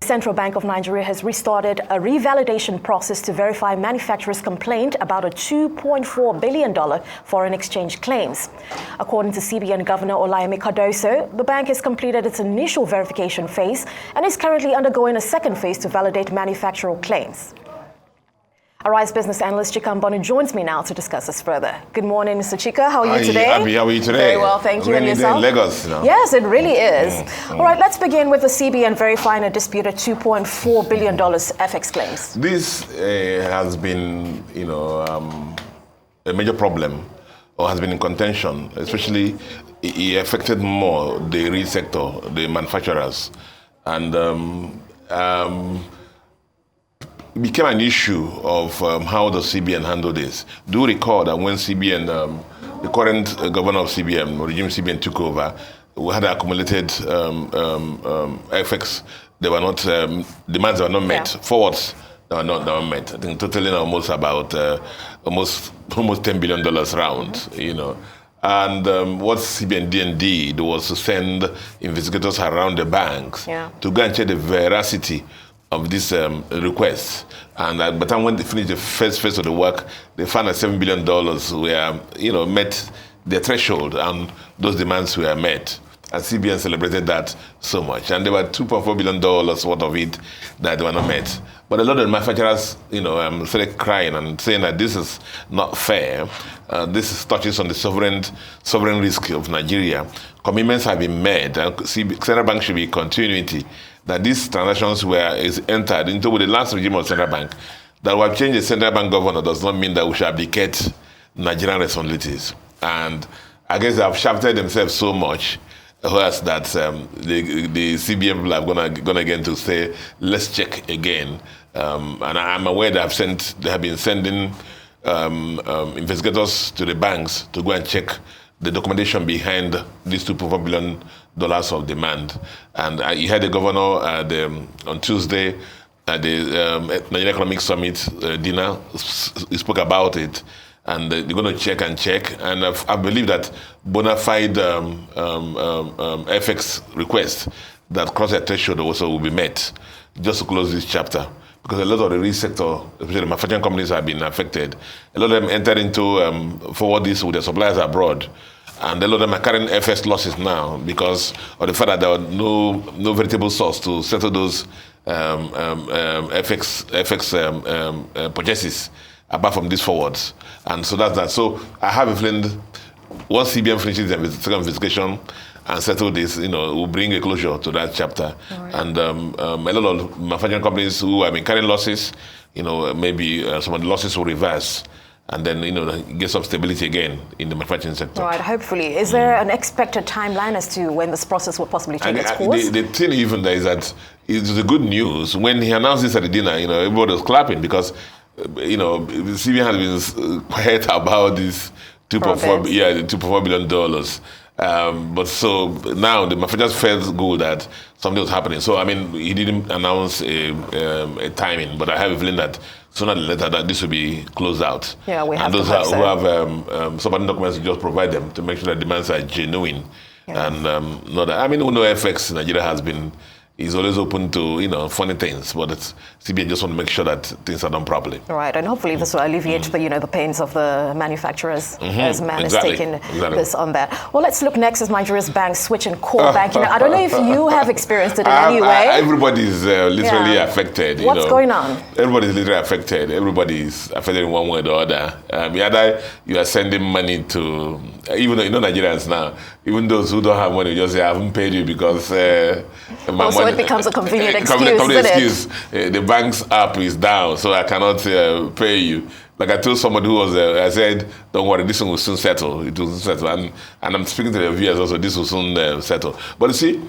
Central Bank of Nigeria has restarted a revalidation process to verify manufacturers' complaint about a $2.4 billion foreign exchange claims. According to CBN Governor Olayemi Cardoso, the bank has completed its initial verification phase and is currently undergoing a second phase to validate manufacturer claims. Arise business analyst Chika Mbonu joins me now to discuss this further. Good morning, Mr. Chika. How are you today? Happy. How are you today? Very well, thank you. And yourself? In Lagos, you know? Yes, it really is. All right, let's begin with the CBN verifying a disputed $2.4 billion FX claims. This has been, a major problem, or has been in contention. Especially, it affected more the real sector, the manufacturers, and it became an issue of how the CBN handled this. Do recall that when CBN, the current governor of CBN, or regime CBN, took over, we had accumulated FX. They were not demands were not met. Yeah. Forwards they were not met. I think totaling almost about almost $10 billion round. And what CBN did was to send investigators around the banks to go and check the veracity of this request. And by the time when they finished the first phase of the work, they found that $7 billion were, met the threshold, and those demands were met. And CBN celebrated that so much. And there were $2.4 billion worth of it that were not met. But a lot of manufacturers, started crying and saying that this is not fair. This touches on the sovereign risk of Nigeria. Commitments have been made, and Central Bank should be continuity that these transactions is entered into with the last regime of Central Bank. That we have changed the Central Bank governor does not mean that we should abdicate Nigerian responsibilities. And I guess they have shafted themselves so much that the CBN people are going again to say, let's check again. And I'm aware they have been sending investigators to the banks to go and check the documentation behind these $2.4 billion of demand. And you had the governor on Tuesday at the Nigerian Economic Summit dinner. He spoke about it, and they're going to check. And I believe that bona fide FX requests that cross the threshold also will be met, just to close this chapter. Because a lot of the real sector, especially the manufacturing companies, have been affected. A lot of them entered into forward this with their suppliers abroad. And a lot of them are carrying FX losses now because of the fact that there was no veritable source to settle those FX purchases apart from these forwards. And so that's that. So I have a feeling once CBN finishes the second investigation and settle this, will bring a closure to that chapter. Right. And a lot of manufacturing companies who have been carrying losses, maybe some of the losses will reverse. And then, get some stability again in the manufacturing sector. Right, hopefully. Is there an expected timeline as to when this process will possibly take its course? The thing even there is that it's the good news. When he announced this at the dinner, everybody was clapping because, CBN has been quiet about this $2.4 billion. But so now the manufacturers felt good that something was happening. So, he didn't announce a timing, but I have a feeling that sooner than later that this will be closed out. Yeah, we have and those who have supporting documents, just provide them to make sure that demands are genuine. Yeah. And not that, we know FX in Nigeria is always open to, funny things, but CBN just want to make sure that things are done properly. Right, and hopefully this will alleviate the pains of the manufacturers as man is taking this on that. Well, let's look next as Nigeria's banks switching core banking. I don't know if you have experienced it in any way. Everybody's literally affected. What's going on? Everybody's literally affected. Everybody's affected in one way or the other. Either you are sending money to, even though, Nigerians now, even those who don't have money, just say, I haven't paid you because my money. It becomes a convenient excuse. The bank's app is down, so I cannot pay you. Like I told somebody who was there, I said, don't worry, this one will soon settle. It will soon settle. And I'm speaking to the viewers also, this will soon settle. But you see,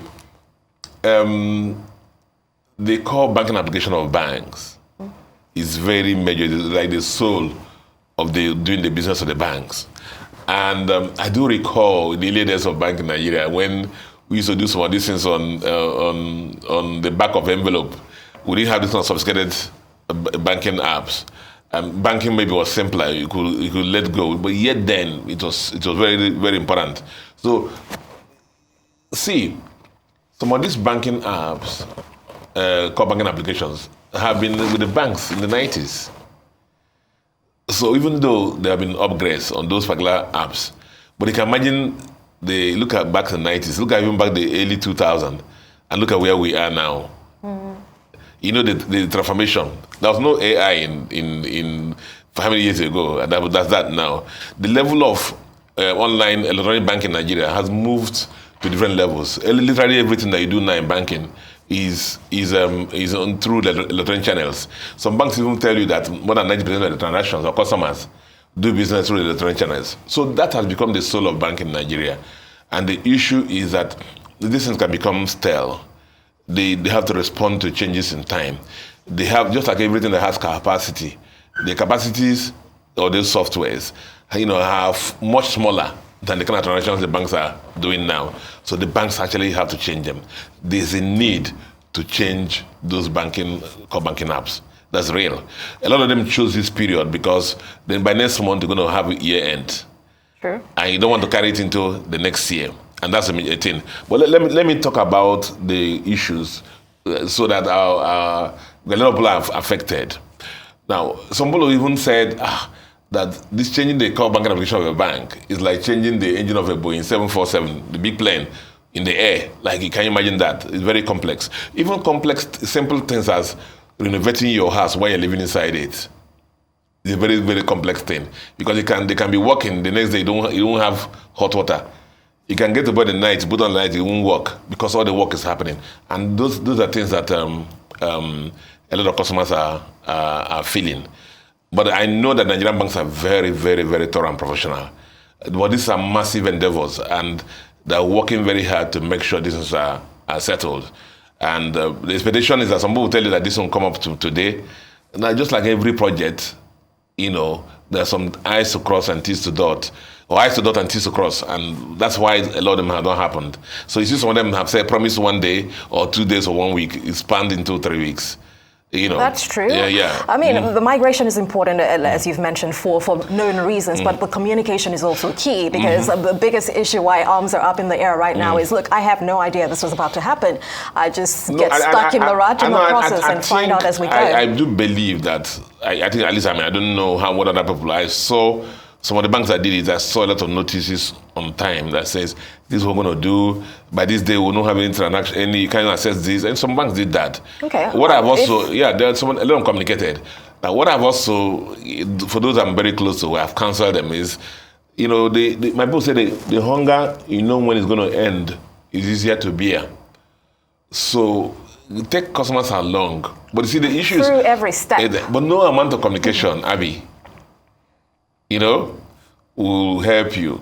the core banking application of banks is very major. It's like the soul of doing the business of the banks. And I do recall the early days of banking in Nigeria when we used to do some of these things on the back of envelope. We didn't have this kind of sophisticated banking apps. Banking maybe was simpler. You could let go, but yet then it was very, very important. So, see, some of these banking apps core banking applications have been with the banks in the 90s. So even though there have been upgrades on those particular apps, but you can imagine they look at back in the 90s, look at even back the early 2000s, and look at where we are now. You know, the transformation. There was no AI in how many years ago? That's that now. The level of online electronic banking in Nigeria has moved to different levels. Literally everything that you do now in banking is on through the electronic channels. Some banks even tell you that more than 90% of the transactions or customers do business through the electronic channels. So that has become the soul of banking in Nigeria. And the issue is that these things can become stale. They have to respond to changes in time. They have, just like everything that has capacity, the capacities or those softwares, have much smaller than the kind of transactions the banks are doing now. So the banks actually have to change them. There's a need to change those core banking apps. That's real. A lot of them choose this period because then by next month they're going to have a year end. True. And you don't want to carry it into the next year. And that's a thing. But let me talk about the issues so that a lot of people are affected. Now, some people even said that this changing the core banking application of a bank is like changing the engine of a Boeing 747, the big plane, in the air. Like, can you imagine that? It's very complex. Even complex, simple things as renovating your house while you're living inside it. It's a very, very complex thing because they can be working the next day. You don't have hot water. You can get to bed at night, put on the light, it won't work because all the work is happening. And those are things that a lot of customers are feeling. But I know that Nigerian banks are very, very, very thorough and professional. But these are massive endeavors, and they're working very hard to make sure these are settled. And the expectation is that some people will tell you that this won't come up to today. Now, just like every project, there's some I's to cross and T's to dot, or I's to dot and T's to cross, and that's why a lot of them have not happened. So you see some of them have said promise 1 day or 2 days or 1 week, it's spanned into 3 weeks. That's true. Yeah. I mean, the migration is important, as you've mentioned, for known reasons, but the communication is also key because the biggest issue why arms are up in the air right now is, look, I have no idea this was about to happen. I just get stuck in the rut in the process and find out as we go. I do believe that, I think, at least, I don't know what other people, I saw some of the banks that did it, I saw a lot of notices on time that says, this is what we're going to do. By this day, we'll not have any transaction, you can't access this. And some banks did that. Okay. What I've also, there's a lot of them communicated. Now, what I've also, for those I'm very close to, I've counseled them is, my people say the hunger, when it's going to end, is easier to bear. So, take customers along. But you see, the issue is... Through every step. But no amount of communication, Abby, will help you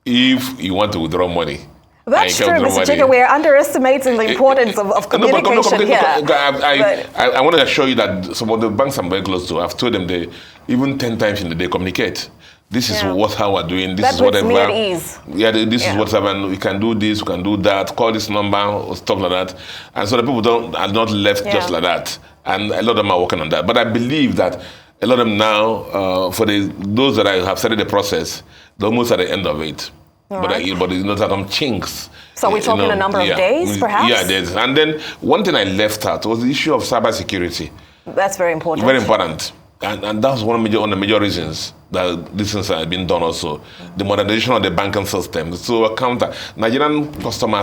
if you want to withdraw money. That's true, Mr. Chika. We're underestimating the importance of communication here. I want to assure you that some of the banks I'm very close to, I've told them they even 10 times in the day communicate. This is how we're doing. This is whatever. That puts me at ease. Yeah, this is what's happening. We can do this. We can do that. Call this number or stuff like that. And so the people are not left just like that. And a lot of them are working on that. But I believe that a lot of them now, for those that have started the process, they're almost at the end of it. But there's some chinks. So we're talking a number of days, perhaps? Yeah, days. And then one thing I left out was the issue of cybersecurity. That's very important. Very important. And that was one of the major reasons that these things have been done also. The modernization of the banking system. So Nigerian customers